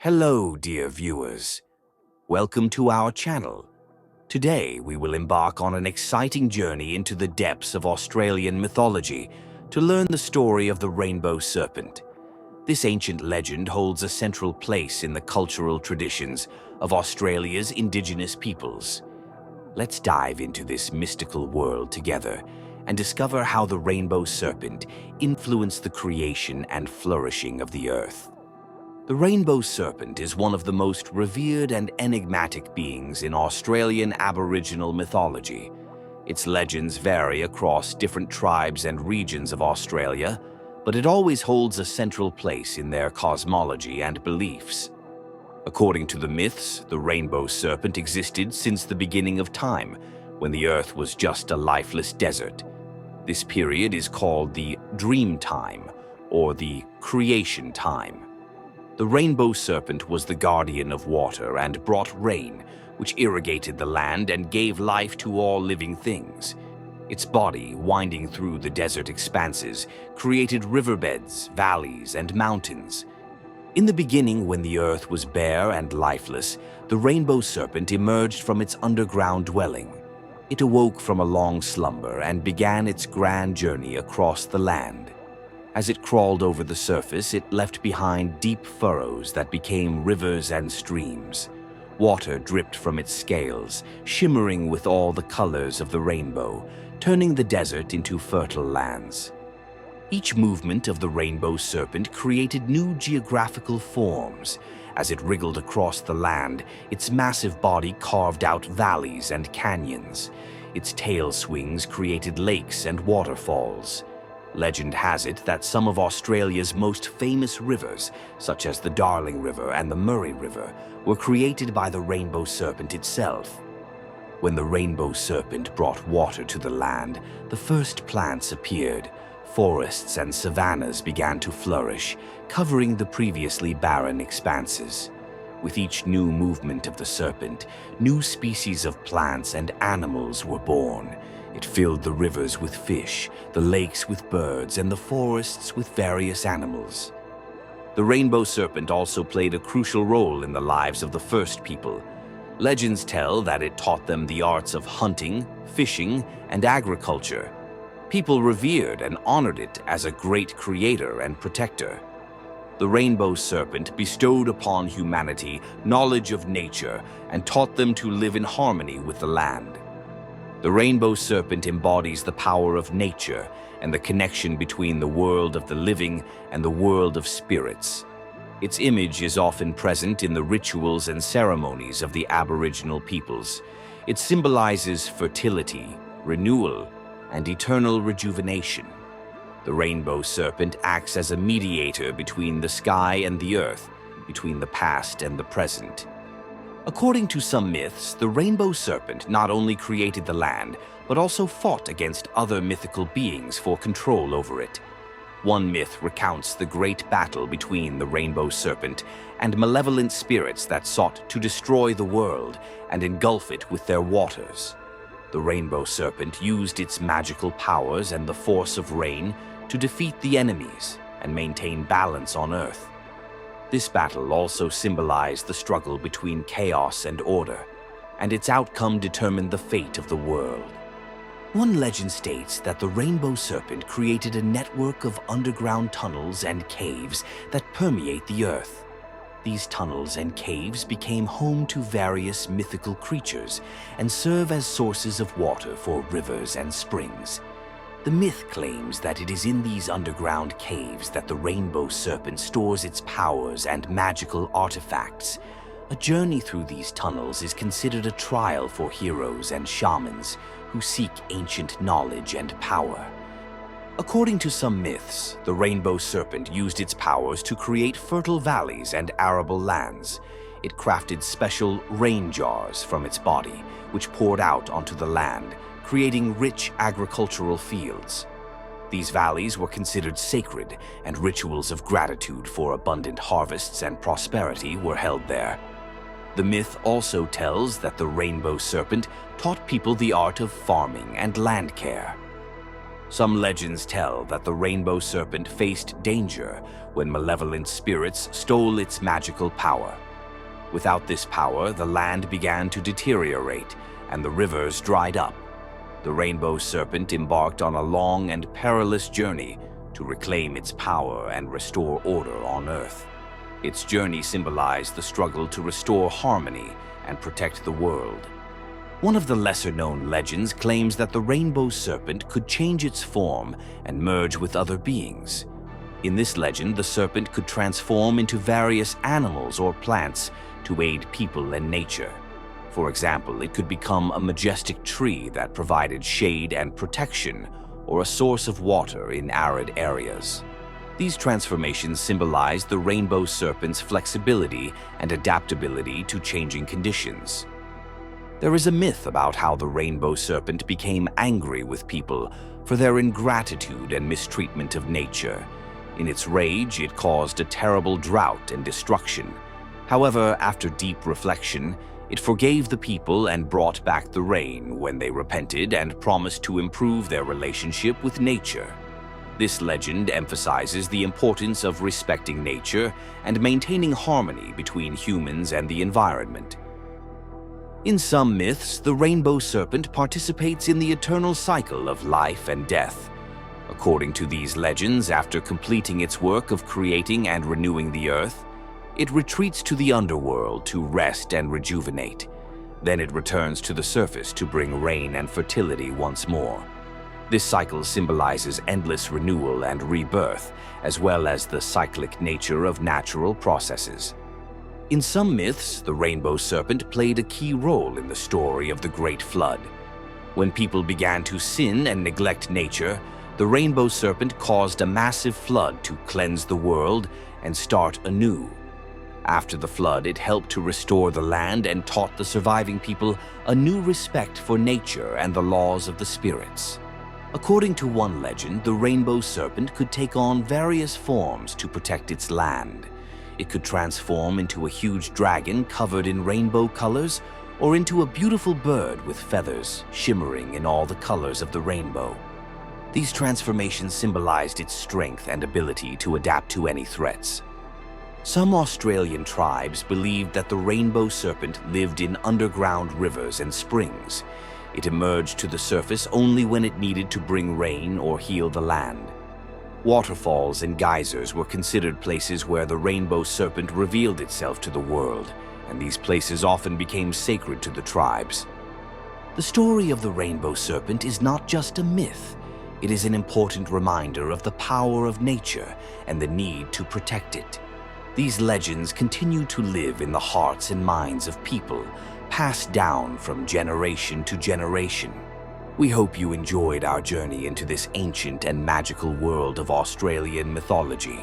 Hello, dear viewers. Welcome to our channel. Today, we will embark on an exciting journey into the depths of Australian mythology to learn the story of the Rainbow Serpent. This ancient legend holds a central place in the cultural traditions of Australia's Indigenous peoples. Let's dive into this mystical world together and discover how the Rainbow Serpent influenced the creation and flourishing of the earth. The Rainbow Serpent is one of the most revered and enigmatic beings in Australian Aboriginal mythology. Its legends vary across different tribes and regions of Australia, but it always holds a central place in their cosmology and beliefs. According to the myths, the Rainbow Serpent existed since the beginning of time, when the earth was just a lifeless desert. This period is called the Dream Time, or the Creation Time. The Rainbow Serpent was the guardian of water and brought rain, which irrigated the land and gave life to all living things. Its body, winding through the desert expanses, created riverbeds, valleys, and mountains. In the beginning, when the earth was bare and lifeless, the Rainbow Serpent emerged from its underground dwelling. It awoke from a long slumber and began its grand journey across the land. As it crawled over the surface, it left behind deep furrows that became rivers and streams. Water dripped from its scales, shimmering with all the colors of the rainbow, turning the desert into fertile lands. Each movement of the Rainbow Serpent created new geographical forms. As it wriggled across the land, its massive body carved out valleys and canyons. Its tail swings created lakes and waterfalls. Legend has it that some of Australia's most famous rivers, such as the Darling River and the Murray River, were created by the Rainbow Serpent itself. When the Rainbow Serpent brought water to the land, the first plants appeared. Forests and savannas began to flourish, covering the previously barren expanses. With each new movement of the serpent, new species of plants and animals were born. It filled the rivers with fish, the lakes with birds, and the forests with various animals. The Rainbow Serpent also played a crucial role in the lives of the first people. Legends tell that it taught them the arts of hunting, fishing, and agriculture. People revered and honored it as a great creator and protector. The Rainbow Serpent bestowed upon humanity knowledge of nature and taught them to live in harmony with the land. The Rainbow Serpent embodies the power of nature and the connection between the world of the living and the world of spirits. Its image is often present in the rituals and ceremonies of the Aboriginal peoples. It symbolizes fertility, renewal, and eternal rejuvenation. The Rainbow Serpent acts as a mediator between the sky and the earth, between the past and the present. According to some myths, the Rainbow Serpent not only created the land, but also fought against other mythical beings for control over it. One myth recounts the great battle between the Rainbow Serpent and malevolent spirits that sought to destroy the world and engulf it with their waters. The Rainbow Serpent used its magical powers and the force of rain to defeat the enemies and maintain balance on Earth. This battle also symbolized the struggle between chaos and order, and its outcome determined the fate of the world. One legend states that the Rainbow Serpent created a network of underground tunnels and caves that permeate the earth. These tunnels and caves became home to various mythical creatures and serve as sources of water for rivers and springs. The myth claims that it is in these underground caves that the Rainbow Serpent stores its powers and magical artifacts. A journey through these tunnels is considered a trial for heroes and shamans who seek ancient knowledge and power. According to some myths, the Rainbow Serpent used its powers to create fertile valleys and arable lands. It crafted special rain jars from its body, which poured out onto the land, creating rich agricultural fields. These valleys were considered sacred, and rituals of gratitude for abundant harvests and prosperity were held there. The myth also tells that the Rainbow Serpent taught people the art of farming and land care. Some legends tell that the Rainbow Serpent faced danger when malevolent spirits stole its magical power. Without this power, the land began to deteriorate and the rivers dried up. The Rainbow Serpent embarked on a long and perilous journey to reclaim its power and restore order on Earth. Its journey symbolized the struggle to restore harmony and protect the world. One of the lesser-known legends claims that the Rainbow Serpent could change its form and merge with other beings. In this legend, the serpent could transform into various animals or plants to aid people and nature. For example, it could become a majestic tree that provided shade and protection, or a source of water in arid areas. These transformations symbolize the Rainbow Serpent's flexibility and adaptability to changing conditions. There is a myth about how the Rainbow Serpent became angry with people for their ingratitude and mistreatment of nature. In its rage, it caused a terrible drought and destruction. However, after deep reflection, it forgave the people and brought back the rain when they repented and promised to improve their relationship with nature. This legend emphasizes the importance of respecting nature and maintaining harmony between humans and the environment. In some myths, the Rainbow Serpent participates in the eternal cycle of life and death. According to these legends, after completing its work of creating and renewing the earth, it retreats to the underworld to rest and rejuvenate. Then it returns to the surface to bring rain and fertility once more. This cycle symbolizes endless renewal and rebirth, as well as the cyclic nature of natural processes. In some myths, the Rainbow Serpent played a key role in the story of the Great Flood. When people began to sin and neglect nature, the Rainbow Serpent caused a massive flood to cleanse the world and start anew. After the flood, it helped to restore the land and taught the surviving people a new respect for nature and the laws of the spirits. According to one legend, the Rainbow Serpent could take on various forms to protect its land. It could transform into a huge dragon covered in rainbow colors, or into a beautiful bird with feathers shimmering in all the colors of the rainbow. These transformations symbolized its strength and ability to adapt to any threats. Some Australian tribes believed that the Rainbow Serpent lived in underground rivers and springs. It emerged to the surface only when it needed to bring rain or heal the land. Waterfalls and geysers were considered places where the Rainbow Serpent revealed itself to the world, and these places often became sacred to the tribes. The story of the Rainbow Serpent is not just a myth. It is an important reminder of the power of nature and the need to protect it. These legends continue to live in the hearts and minds of people, passed down from generation to generation. We hope you enjoyed our journey into this ancient and magical world of Australian mythology.